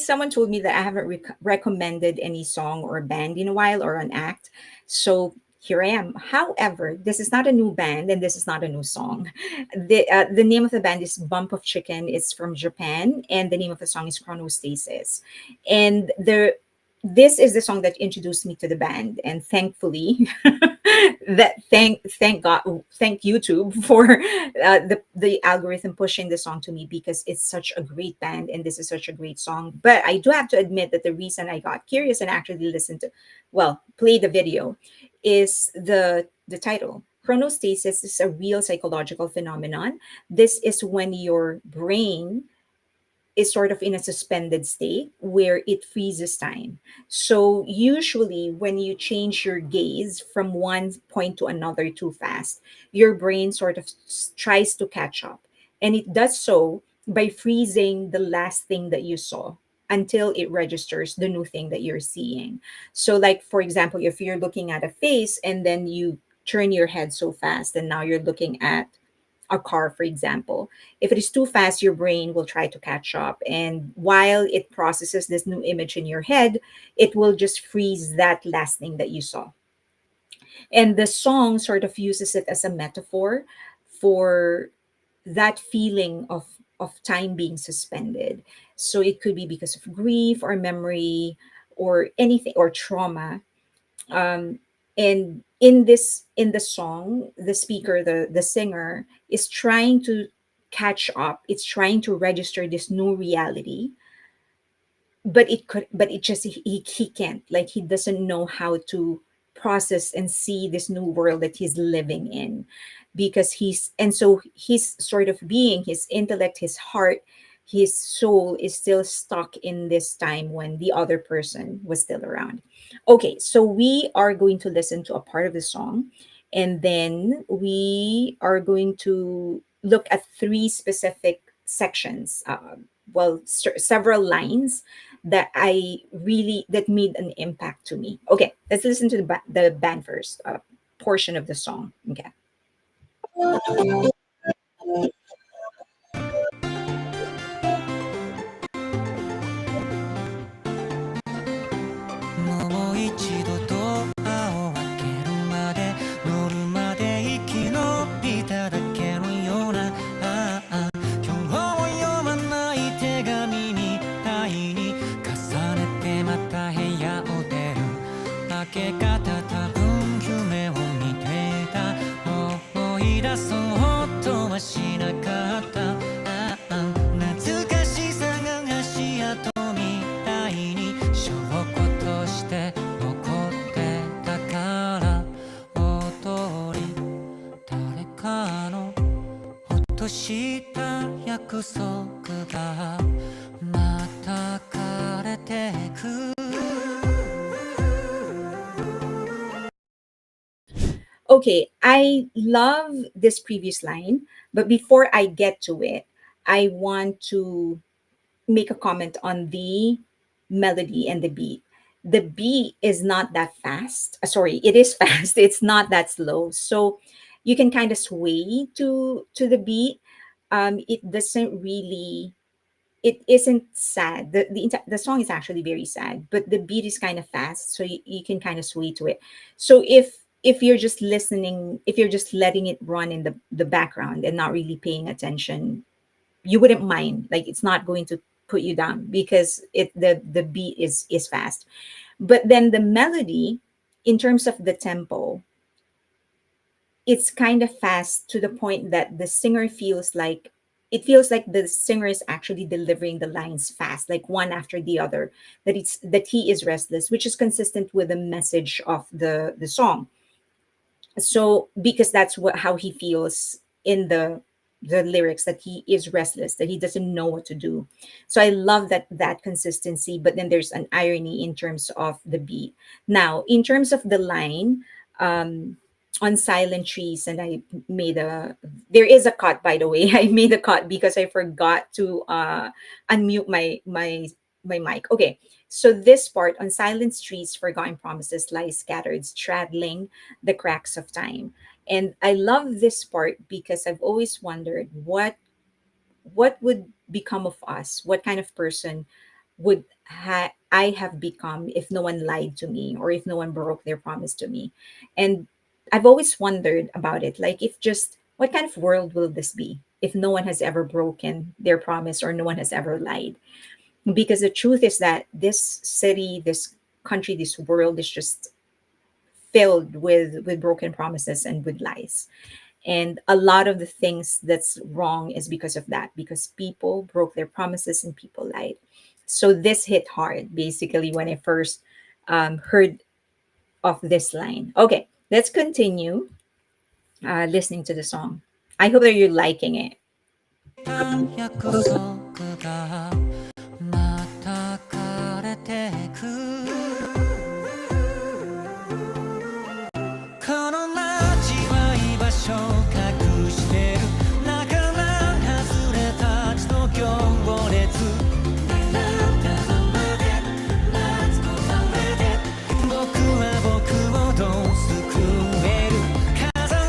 someone told me that I haven't recommended any song or band in a while or an act. So here I am. However, this is not a new band and this is not a new song. The name of the band is Bump of Chicken. It's from Japan, and the name of the song is Chronostasis. And this is the song that introduced me to the band, and thankfully, thank God, thank YouTube for the algorithm pushing the song to me, because it's such a great band and this is such a great song. But I do have to admit that the reason I got curious and actually listened to, well, play the video, is the title. Chronostasis is a real psychological phenomenon. This is when your brain is sort of in a suspended state where it freezes time. So usually when you change your gaze from one point to another too fast, your brain sort of tries to catch up. And it does so by freezing the last thing that you saw until it registers the new thing that you're seeing. So like for example, if you're looking at a face and then you turn your head so fast and now you're looking at a car, for example. If it is too fast, your brain will try to catch up. And while it processes this new image in your head, it will just freeze that last thing that you saw. And the song sort of uses it as a metaphor for that feeling of time being suspended. So it could be because of grief or memory or anything or trauma. And in the song, the speaker, the singer is trying to catch up. It's trying to register this new reality, but it just he can't, like he doesn't know how to process and see this new world that he's living in, because so he's sort of being, his intellect, his heart, his soul is still stuck in this time when the other person was still around. Okay, so we are going to listen to a part of the song, and then we are going to look at three specific sections, well, several lines that I really that made an impact to me. Okay, let's listen to the band first, portion of the song. Okay. もう一度ドアを開けるまで乗るまで生き延びただけのような今日を読まない手紙みたいに重ねてまた部屋を出る開け方多分夢を見ていた思い出そうとはしなかった懐かしさが足跡みたいに証拠として残ってたから踊り誰かの落とした約束がまた枯れてく Okay, I love this previous line, but before I get to it, I want to make a comment on the melody and the beat. The beat is not that fast. Sorry, it is fast. It's not that slow. So you can kind of sway to the beat. It doesn't really. It isn't sad. The song is actually very sad, but the beat is kind of fast, so you can kind of sway to it. So if you're just listening, if you're just letting it run in the background and not really paying attention, you wouldn't mind, like it's not going to put you down because the beat is fast. But then the melody, in terms of the tempo, it's kind of fast to the point that the singer feels like, it feels like the singer is actually delivering the lines fast, like one after the other, that he is restless, which is consistent with the message of the song. So because that's what how he feels in the lyrics, that he is restless, that he doesn't know what to do. So I love that consistency, but then there's an irony in terms of the beat. Now in terms of the line, on silent trees, and I made a, there is a cut, by the way. I made a cut because I forgot to unmute my mic. Okay, so this part, on silent streets forgotten promises lie scattered straddling the cracks of time. And I love this part because I've always wondered what would become of us, what kind of person would I have become if no one lied to me or if no one broke their promise to me. And I've always wondered about it, like if just what kind of world will this be if no one has ever broken their promise or no one has ever lied? Because the truth is that this city, this country, this world is just filled with broken promises and with lies. And a lot of the things that's wrong is because of that, because people broke their promises and people lied. So this hit hard basically when I first heard of this line. Okay, let's continue listening to the song. I hope that you're liking it. 約束がまた枯れてくこの街は居場所隠してる仲間外れたちの行列選んだままで待つことで僕は僕をどう救える飾ら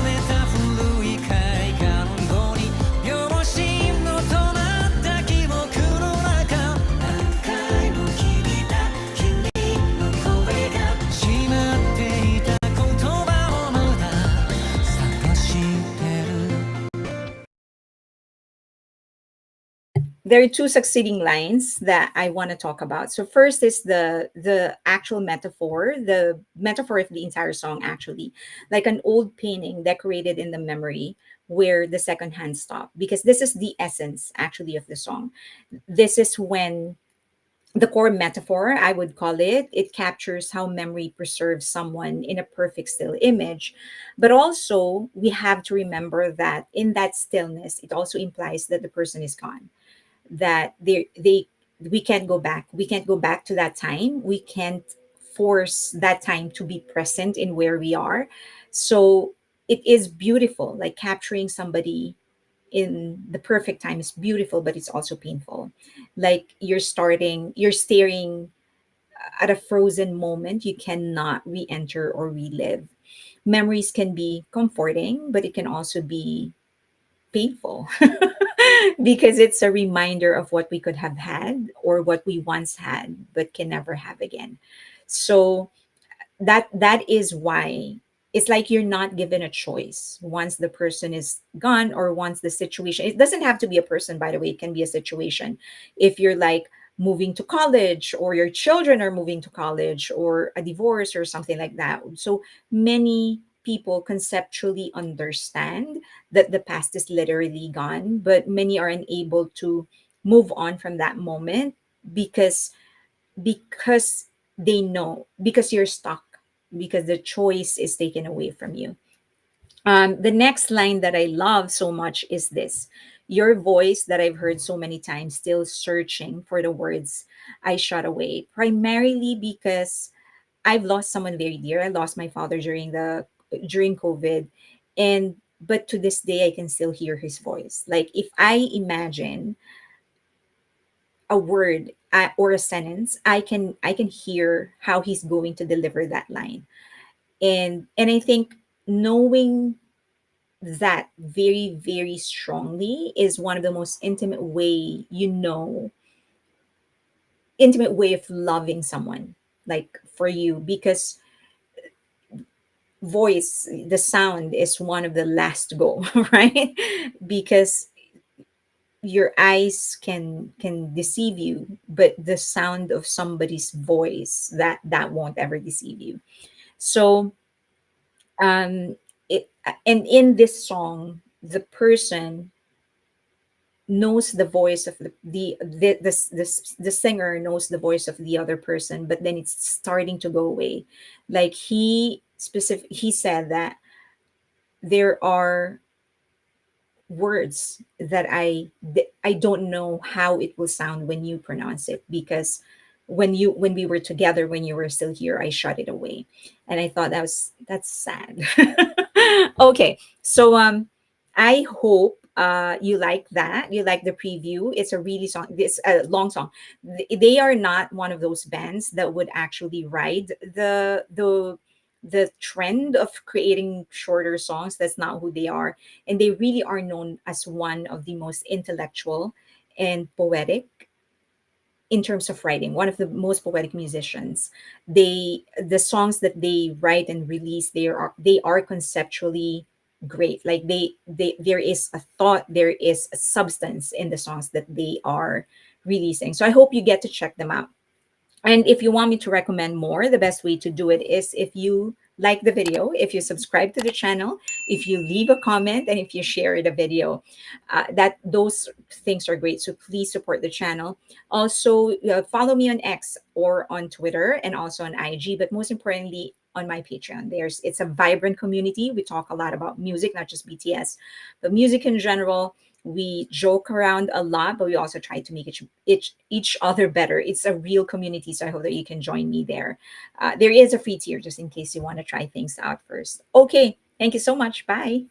れた古い絵画のように秒針の止まった記憶の中何回も聞いた君の声がしまっていた言葉をまだ探してる There are two succeeding lines that I want to talk about. So first is the actual metaphor, the metaphor of the entire song actually, like an old painting decorated in the memory where the second hand stopped, because this is the essence actually of the song. This is when the core metaphor, I would call it, it captures how memory preserves someone in a perfect still image. But also, we have to remember that in that stillness, it also implies that the person is gone, that they we can't go back, we can't go back to that time, we can't force that time to be present in where we are. So it is beautiful, like capturing somebody in the perfect time is beautiful, but it's also painful. Like you're staring at a frozen moment you cannot re-enter or relive. Memories can be comforting, but it can also be painful because it's a reminder of what we could have had or what we once had but can never have again. So that is why it's like you're not given a choice once the person is gone or once the situation, it doesn't have to be a person, by the way, it can be a situation. If you're like moving to college or your children are moving to college or a divorce or something like that, so many people conceptually understand that the past is literally gone, but many are unable to move on from that moment because because they know, because you're stuck, because the choice is taken away from you. The next line that I love so much is this: your voice that I've heard so many times, still searching for the words I shot away, primarily because I've lost someone very dear. I lost my father during COVID, and but to this day I can still hear his voice. Like if I imagine a word or a sentence, I can hear how he's going to deliver that line. And I think knowing that very very strongly is one of the most intimate way of loving someone, like for you, because voice, the sound is one of the last to go, right? Because your eyes can deceive you, but the sound of somebody's voice, that won't ever deceive you. So um it, and in this song the person knows the voice of the singer knows the voice of the other person, but then it's starting to go away. Like he said that there are words that I don't know how it will sound when you pronounce it, because when we were together, when you were still here, I shut it away. And I thought that's sad. Okay, so I hope you like that, you like the preview. It's a really song, this a long song. They are not one of those bands that would actually ride the trend of creating shorter songs. That's not who they are. And they really are known as one of the most intellectual and poetic in terms of writing, one of the most poetic musicians. The songs that they write and release, they are conceptually great. Like they there is a thought, there is a substance in the songs that they are releasing. So I hope you get to check them out. And if you want me to recommend more, the best way to do it is if you like the video, if you subscribe to the channel, if you leave a comment, and if you share the video. That those things are great. So please support the channel. Also, follow me on X or on Twitter and also on IG. But most importantly, on my Patreon. It's a vibrant community. We talk a lot about music, not just BTS, but music in general. We joke around a lot, but we also try to make each other better. It's a real community, so I hope that you can join me there. There is a free tier just in case you want to try things out first. Okay, thank you so much. Bye.